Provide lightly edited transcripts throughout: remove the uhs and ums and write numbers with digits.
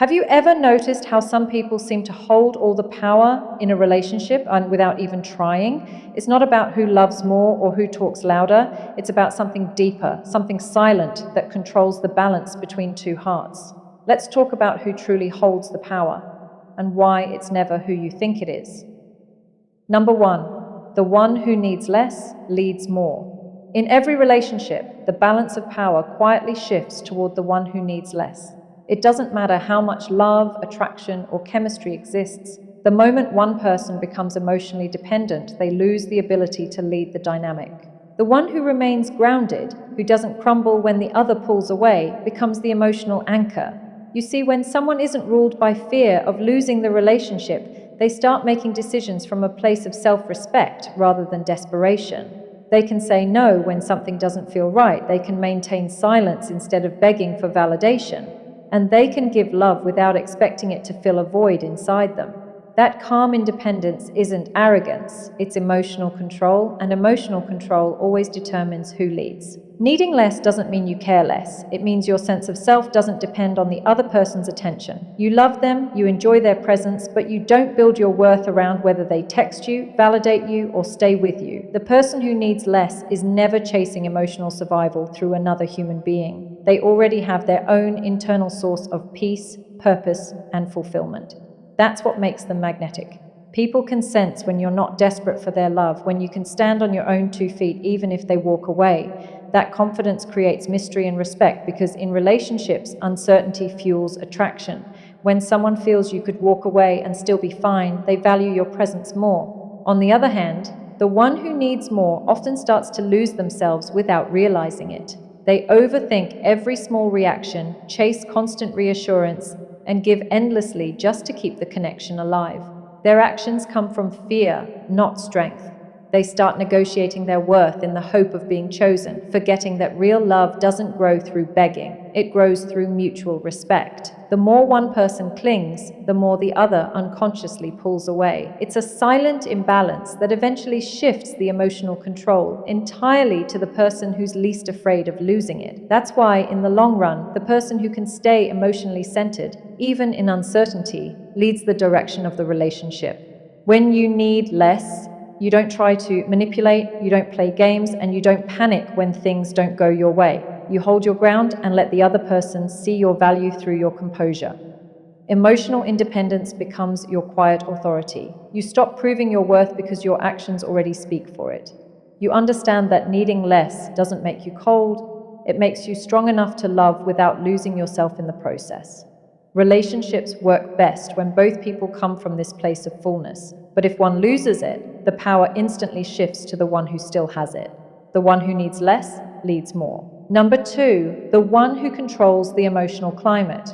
Have you ever noticed how some people seem to hold all the power in a relationship and without even trying? It's not about who loves more or who talks louder. It's about something deeper, something silent that controls the balance between two hearts. Let's talk about who truly holds the power and why it's never who you think it is. Number one, the one who needs less leads more. In every relationship, the balance of power quietly shifts toward the one who needs less. It doesn't matter how much love, attraction, or chemistry exists. The moment one person becomes emotionally dependent, they lose the ability to lead the dynamic. The one who remains grounded, who doesn't crumble when the other pulls away, becomes the emotional anchor. You see, when someone isn't ruled by fear of losing the relationship, they start making decisions from a place of self-respect rather than desperation. They can say no when something doesn't feel right. They can maintain silence instead of begging for validation. And they can give love without expecting it to fill a void inside them. That calm independence isn't arrogance, it's emotional control, and emotional control always determines who leads. Needing less doesn't mean you care less. It means your sense of self doesn't depend on the other person's attention. You love them, you enjoy their presence, but you don't build your worth around whether they text you, validate you, or stay with you. The person who needs less is never chasing emotional survival through another human being. They already have their own internal source of peace, purpose, and fulfillment. That's what makes them magnetic. People can sense when you're not desperate for their love, when you can stand on your own 2 feet even if they walk away. That confidence creates mystery and respect because in relationships, uncertainty fuels attraction. When someone feels you could walk away and still be fine, they value your presence more. On the other hand, the one who needs more often starts to lose themselves without realizing it. They overthink every small reaction, chase constant reassurance, and give endlessly just to keep the connection alive. Their actions come from fear, not strength. They start negotiating their worth in the hope of being chosen, forgetting that real love doesn't grow through begging. It grows through mutual respect. The more one person clings, the more the other unconsciously pulls away. It's a silent imbalance that eventually shifts the emotional control entirely to the person who's least afraid of losing it. That's why, in the long run, the person who can stay emotionally centered, even in uncertainty, leads the direction of the relationship. When you need less, you don't try to manipulate, you don't play games, and you don't panic when things don't go your way. You hold your ground and let the other person see your value through your composure. Emotional independence becomes your quiet authority. You stop proving your worth because your actions already speak for it. You understand that needing less doesn't make you cold, it makes you strong enough to love without losing yourself in the process. Relationships work best when both people come from this place of fullness, but if one loses it, the power instantly shifts to the one who still has it. The one who needs less leads more. Number two, the one who controls the emotional climate.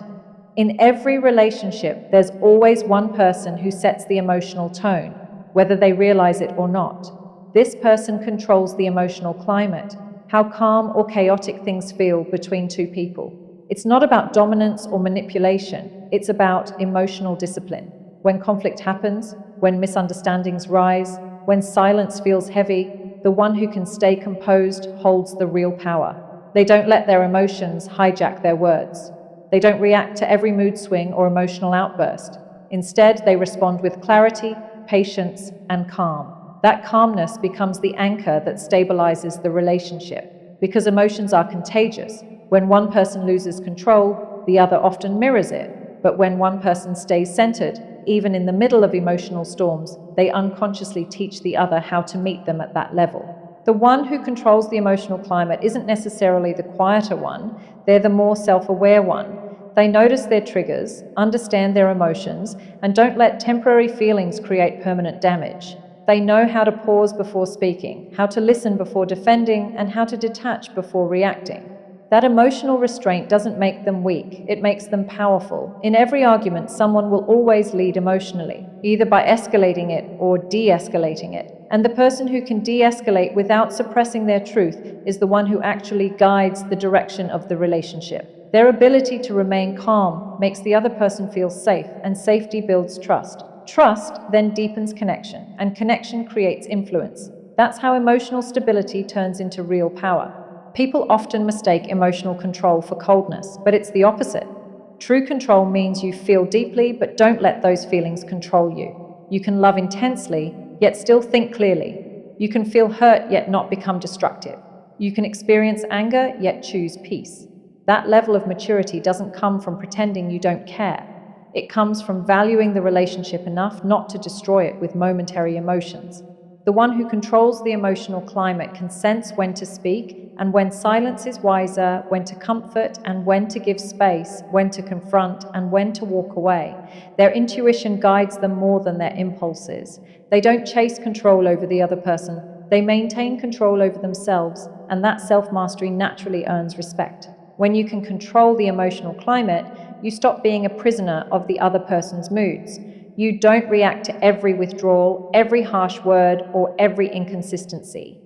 In every relationship, there's always one person who sets the emotional tone, whether they realize it or not. This person controls the emotional climate, how calm or chaotic things feel between two people. It's not about dominance or manipulation, it's about emotional discipline. When conflict happens, when misunderstandings rise, when silence feels heavy, the one who can stay composed holds the real power. They don't let their emotions hijack their words. They don't react to every mood swing or emotional outburst. Instead, they respond with clarity, patience, and calm. That calmness becomes the anchor that stabilizes the relationship, because emotions are contagious. When one person loses control, the other often mirrors it. But when one person stays centered, even in the middle of emotional storms, they unconsciously teach the other how to meet them at that level. The one who controls the emotional climate isn't necessarily the quieter one, they're the more self-aware one. They notice their triggers, understand their emotions, and don't let temporary feelings create permanent damage. They know how to pause before speaking, how to listen before defending, and how to detach before reacting. That emotional restraint doesn't make them weak, it makes them powerful. In every argument, someone will always lead emotionally, either by escalating it or de-escalating it. And the person who can de-escalate without suppressing their truth is the one who actually guides the direction of the relationship. Their ability to remain calm makes the other person feel safe, and safety builds trust. Trust then deepens connection, and connection creates influence. That's how emotional stability turns into real power. People often mistake emotional control for coldness, but it's the opposite. True control means you feel deeply, but don't let those feelings control you. You can love intensely, yet still think clearly. You can feel hurt, yet not become destructive. You can experience anger, yet choose peace. That level of maturity doesn't come from pretending you don't care. It comes from valuing the relationship enough not to destroy it with momentary emotions. The one who controls the emotional climate can sense when to speak and when silence is wiser, when to comfort and when to give space, when to confront and when to walk away. Their intuition guides them more than their impulses. They don't chase control over the other person, they maintain control over themselves, and that self-mastery naturally earns respect. When you can control the emotional climate, you stop being a prisoner of the other person's moods. You don't react to every withdrawal, every harsh word, or every inconsistency.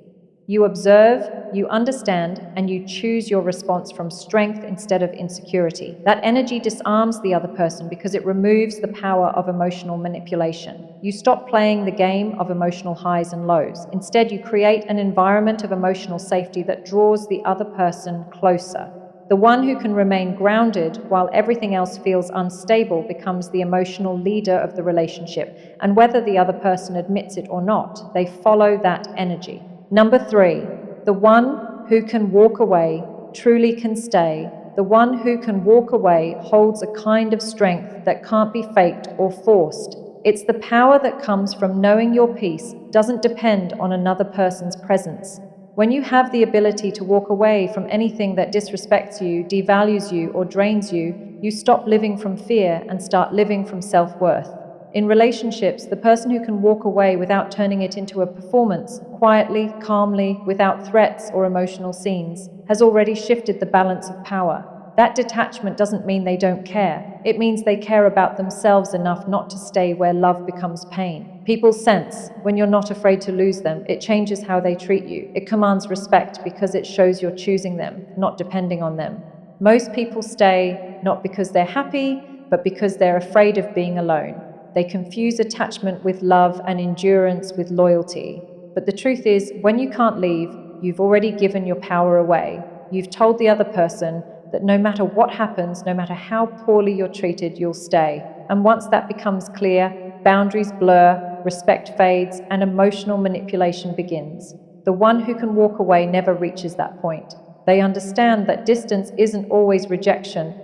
You observe, you understand, and you choose your response from strength instead of insecurity. That energy disarms the other person because it removes the power of emotional manipulation. You stop playing the game of emotional highs and lows. Instead, you create an environment of emotional safety that draws the other person closer. The one who can remain grounded while everything else feels unstable becomes the emotional leader of the relationship, and whether the other person admits it or not, they follow that energy. Number 3, the one who can walk away truly can stay. The one who can walk away holds a kind of strength that can't be faked or forced. It's the power that comes from knowing your peace doesn't depend on another person's presence. When you have the ability to walk away from anything that disrespects you, devalues you, or drains you, you stop living from fear and start living from self-worth. In relationships, the person who can walk away without turning it into a performance, quietly, calmly, without threats or emotional scenes, has already shifted the balance of power. That detachment doesn't mean they don't care. It means they care about themselves enough not to stay where love becomes pain. People sense when you're not afraid to lose them. It changes how they treat you. It commands respect because it shows you're choosing them, not depending on them. Most people stay not because they're happy, but because they're afraid of being alone. They confuse attachment with love and endurance with loyalty. But the truth is, when you can't leave, you've already given your power away. You've told the other person that no matter what happens, no matter how poorly you're treated, you'll stay. And once that becomes clear, boundaries blur, respect fades, and emotional manipulation begins. The one who can walk away never reaches that point. They understand that distance isn't always rejection.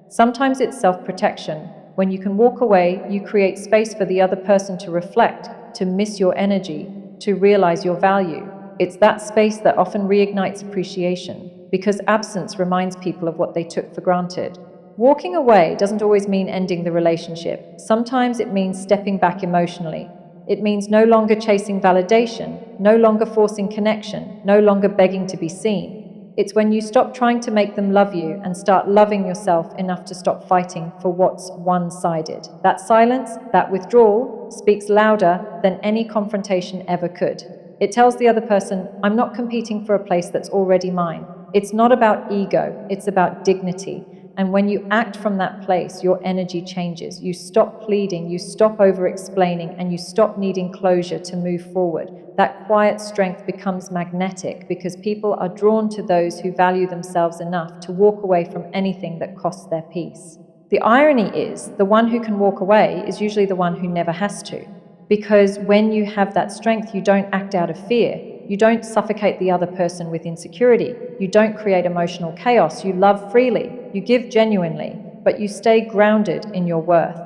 Sometimes it's self-protection. When you can walk away, you create space for the other person to reflect, to miss your energy, to realize your value. It's that space that often reignites appreciation, because absence reminds people of what they took for granted. Walking away doesn't always mean ending the relationship. Sometimes it means stepping back emotionally. It means no longer chasing validation, no longer forcing connection, no longer begging to be seen. It's when you stop trying to make them love you and start loving yourself enough to stop fighting for what's one-sided. That silence, that withdrawal, speaks louder than any confrontation ever could. It tells the other person, I'm not competing for a place that's already mine. It's not about ego, it's about dignity. And when you act from that place, your energy changes. You stop pleading, you stop over-explaining, and you stop needing closure to move forward. That quiet strength becomes magnetic because people are drawn to those who value themselves enough to walk away from anything that costs their peace. The irony is, the one who can walk away is usually the one who never has to. Because when you have that strength, you don't act out of fear. You don't suffocate the other person with insecurity. You don't create emotional chaos. You love freely. You give genuinely, but you stay grounded in your worth.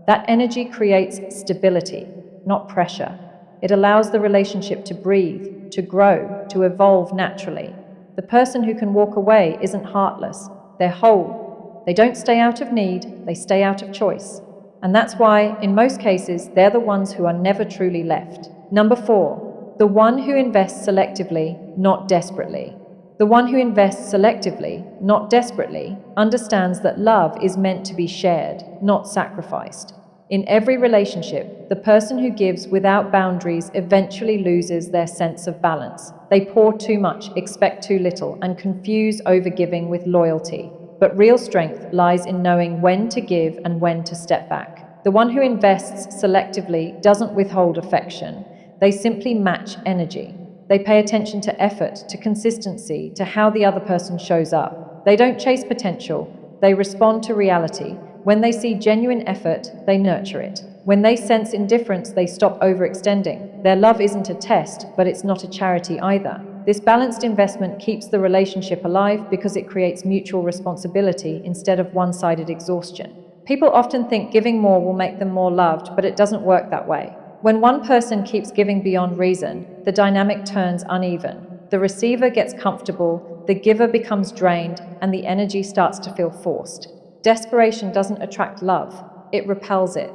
That energy creates stability, not pressure. It allows the relationship to breathe, to grow, to evolve naturally. The person who can walk away isn't heartless. They're whole. They don't stay out of need, they stay out of choice. And that's why, in most cases, they're the ones who are never truly left. Number 4, the one who invests selectively, not desperately. The one who invests selectively, not desperately, understands that love is meant to be shared, not sacrificed. In every relationship, the person who gives without boundaries eventually loses their sense of balance. They pour too much, expect too little, and confuse overgiving with loyalty. But real strength lies in knowing when to give and when to step back. The one who invests selectively doesn't withhold affection. They simply match energy. They pay attention to effort, to consistency, to how the other person shows up. They don't chase potential. They respond to reality. When they see genuine effort, they nurture it. When they sense indifference, they stop overextending. Their love isn't a test, but it's not a charity either. This balanced investment keeps the relationship alive because it creates mutual responsibility instead of one-sided exhaustion. People often think giving more will make them more loved, but it doesn't work that way. When one person keeps giving beyond reason, the dynamic turns uneven. The receiver gets comfortable, the giver becomes drained, and the energy starts to feel forced. Desperation doesn't attract love, it repels it.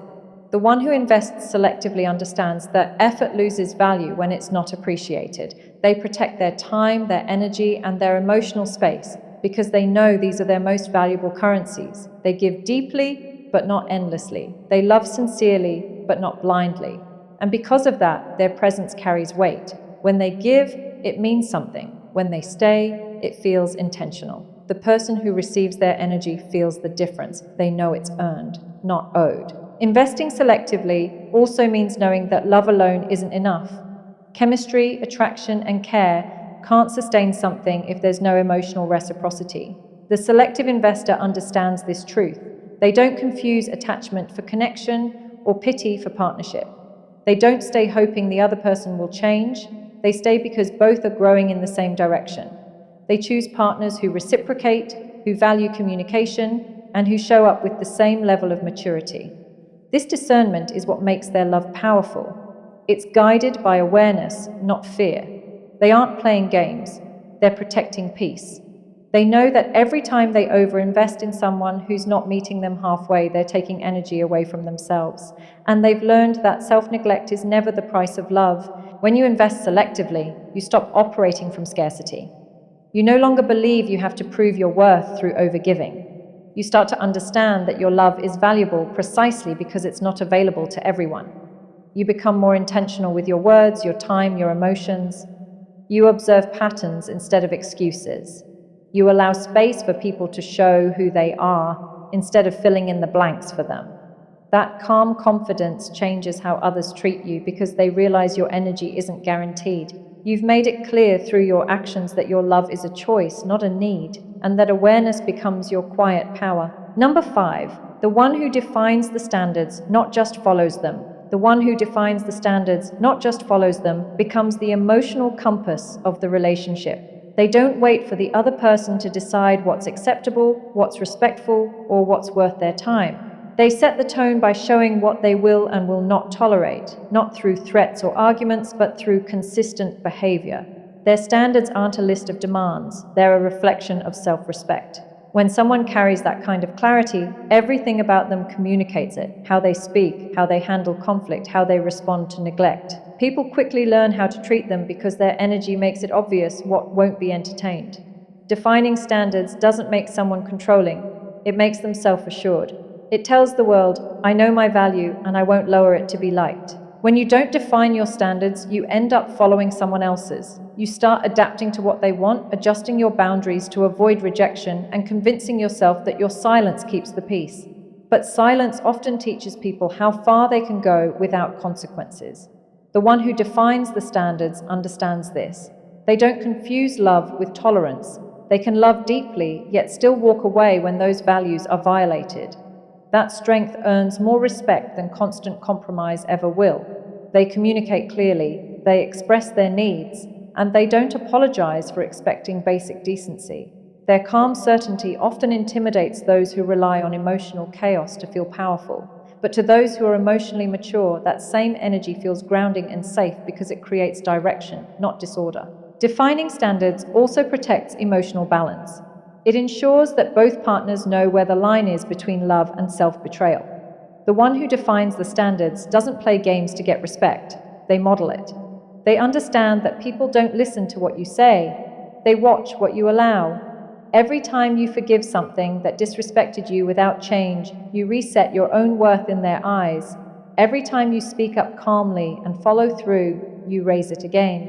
The one who invests selectively understands that effort loses value when it's not appreciated. They protect their time, their energy, and their emotional space because they know these are their most valuable currencies. They give deeply, but not endlessly. They love sincerely, but not blindly. And because of that, their presence carries weight. When they give, it means something. When they stay, it feels intentional. The person who receives their energy feels the difference. They know it's earned, not owed. Investing selectively also means knowing that love alone isn't enough. Chemistry, attraction, and care can't sustain something if there's no emotional reciprocity. The selective investor understands this truth. They don't confuse attachment for connection or pity for partnership. They don't stay hoping the other person will change. They stay because both are growing in the same direction. They choose partners who reciprocate, who value communication, and who show up with the same level of maturity. This discernment is what makes their love powerful. It's guided by awareness, not fear. They aren't playing games, they're protecting peace. They know that every time they overinvest in someone who's not meeting them halfway, they're taking energy away from themselves. And they've learned that self-neglect is never the price of love. When you invest selectively, you stop operating from scarcity. You no longer believe you have to prove your worth through overgiving. You start to understand that your love is valuable precisely because it's not available to everyone. You become more intentional with your words, your time, your emotions. You observe patterns instead of excuses. You allow space for people to show who they are instead of filling in the blanks for them. That calm confidence changes how others treat you because they realize your energy isn't guaranteed. You've made it clear through your actions that your love is a choice, not a need, and that awareness becomes your quiet power. Number 5, the one who defines the standards, not just follows them. The one who defines the standards, not just follows them, becomes the emotional compass of the relationship. They don't wait for the other person to decide what's acceptable, what's respectful, or what's worth their time. They set the tone by showing what they will and will not tolerate, not through threats or arguments, but through consistent behavior. Their standards aren't a list of demands, they're a reflection of self-respect. When someone carries that kind of clarity, everything about them communicates it. How they speak, how they handle conflict, how they respond to neglect. People quickly learn how to treat them because their energy makes it obvious what won't be entertained. Defining standards doesn't make someone controlling, it makes them self-assured. It tells the world, I know my value and I won't lower it to be liked. When you don't define your standards, you end up following someone else's. You start adapting to what they want, adjusting your boundaries to avoid rejection, and convincing yourself that your silence keeps the peace. But silence often teaches people how far they can go without consequences. The one who defines the standards understands this. They don't confuse love with tolerance. They can love deeply, yet still walk away when those values are violated. That strength earns more respect than constant compromise ever will. They communicate clearly, they express their needs, and they don't apologize for expecting basic decency. Their calm certainty often intimidates those who rely on emotional chaos to feel powerful. But to those who are emotionally mature, that same energy feels grounding and safe because it creates direction, not disorder. Defining standards also protects emotional balance. It ensures that both partners know where the line is between love and self-betrayal. The one who defines the standards doesn't play games to get respect, they model it. They understand that people don't listen to what you say, they watch what you allow. Every time you forgive something that disrespected you without change, you reset your own worth in their eyes. Every time you speak up calmly and follow through, you raise it again.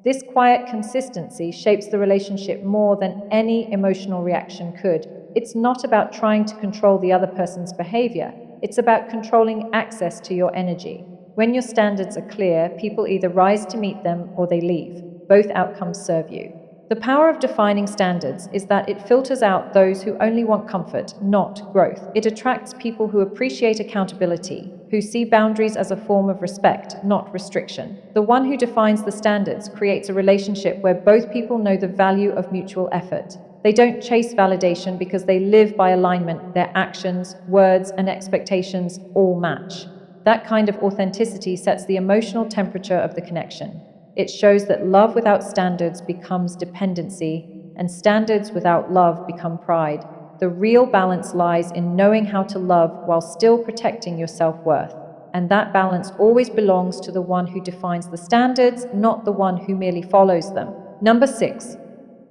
This quiet consistency shapes the relationship more than any emotional reaction could. It's not about trying to control the other person's behavior. It's about controlling access to your energy. When your standards are clear, people either rise to meet them or they leave. Both outcomes serve you. The power of defining standards is that it filters out those who only want comfort, not growth. It attracts people who appreciate accountability, who see boundaries as a form of respect, not restriction. The one who defines the standards creates a relationship where both people know the value of mutual effort. They don't chase validation because they live by alignment. Their actions, words, and expectations all match. That kind of authenticity sets the emotional temperature of the connection. It shows that love without standards becomes dependency, and standards without love become pride. The real balance lies in knowing how to love while still protecting your self-worth. And that balance always belongs to the one who defines the standards, not the one who merely follows them. Number 6.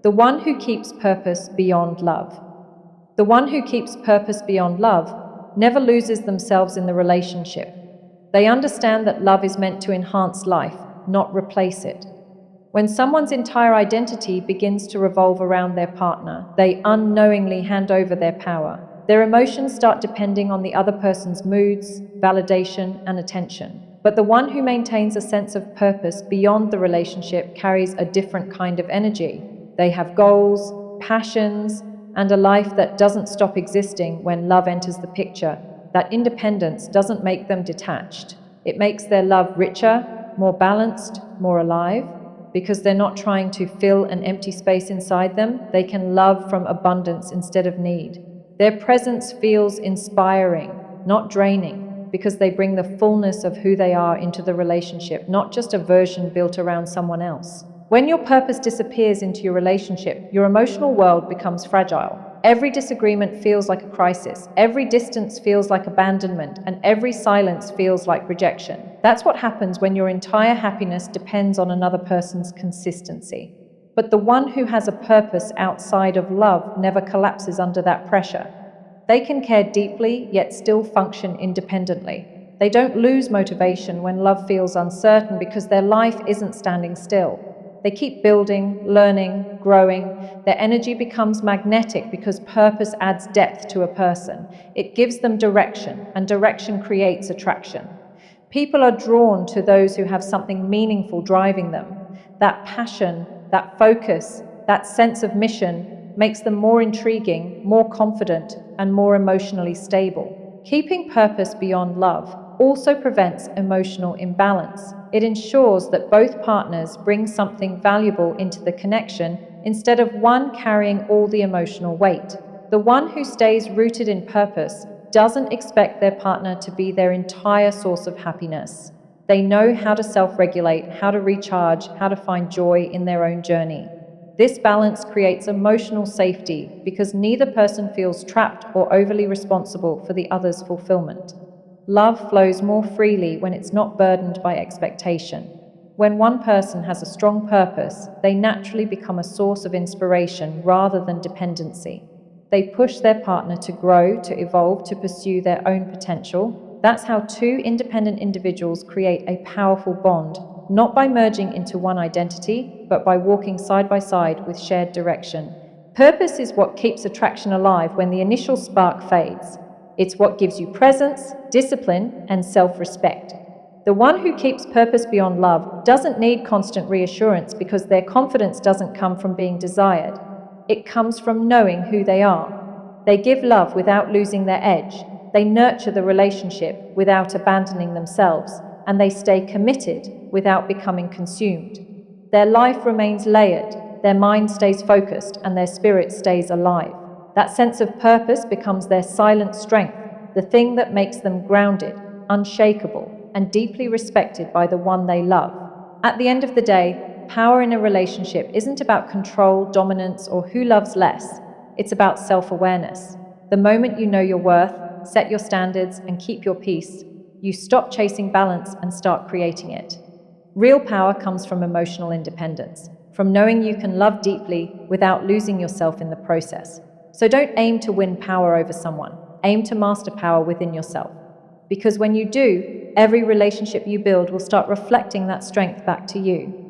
The one who keeps purpose beyond love. The one who keeps purpose beyond love never loses themselves in the relationship. They understand that love is meant to enhance life, not replace it. When someone's entire identity begins to revolve around their partner, they unknowingly hand over their power. Their emotions start depending on the other person's moods, validation, and attention. But the one who maintains a sense of purpose beyond the relationship carries a different kind of energy. They have goals, passions, and a life that doesn't stop existing when love enters the picture. That independence doesn't make them detached. It makes their love richer, more balanced, more alive. Because they're not trying to fill an empty space inside them, they can love from abundance instead of need. Their presence feels inspiring, not draining, because they bring the fullness of who they are into the relationship, not just a version built around someone else. When your purpose disappears into your relationship, your emotional world becomes fragile. Every disagreement feels like a crisis, every distance feels like abandonment, and every silence feels like rejection. That's what happens when your entire happiness depends on another person's consistency. But the one who has a purpose outside of love never collapses under that pressure. They can care deeply, yet still function independently. They don't lose motivation when love feels uncertain because their life isn't standing still. They keep building, learning, growing. Their energy becomes magnetic because purpose adds depth to a person. It gives them direction, and direction creates attraction. People are drawn to those who have something meaningful driving them. That passion, that focus, that sense of mission makes them more intriguing, more confident, and more emotionally stable. Keeping purpose beyond love also prevents emotional imbalance. It ensures that both partners bring something valuable into the connection instead of one carrying all the emotional weight. The one who stays rooted in purpose doesn't expect their partner to be their entire source of happiness. They know how to self-regulate, how to recharge, how to find joy in their own journey. This balance creates emotional safety because neither person feels trapped or overly responsible for the other's fulfillment. Love flows more freely when it's not burdened by expectation. When one person has a strong purpose, they naturally become a source of inspiration rather than dependency. They push their partner to grow, to evolve, to pursue their own potential. That's how two independent individuals create a powerful bond, not by merging into one identity, but by walking side by side with shared direction. Purpose is what keeps attraction alive when the initial spark fades. It's what gives you presence, discipline, and self-respect. The one who keeps purpose beyond love doesn't need constant reassurance because their confidence doesn't come from being desired. It comes from knowing who they are. They give love without losing their edge. They nurture the relationship without abandoning themselves, and they stay committed without becoming consumed. Their life remains layered, their mind stays focused, and their spirit stays alive. That sense of purpose becomes their silent strength, the thing that makes them grounded, unshakable, and deeply respected by the one they love. At the end of the day, power in a relationship isn't about control, dominance, or who loves less. It's about self-awareness. The moment you know your worth, set your standards, and keep your peace, you stop chasing balance and start creating it. Real power comes from emotional independence, from knowing you can love deeply without losing yourself in the process. So don't aim to win power over someone. Aim to master power within yourself. Because when you do, every relationship you build will start reflecting that strength back to you.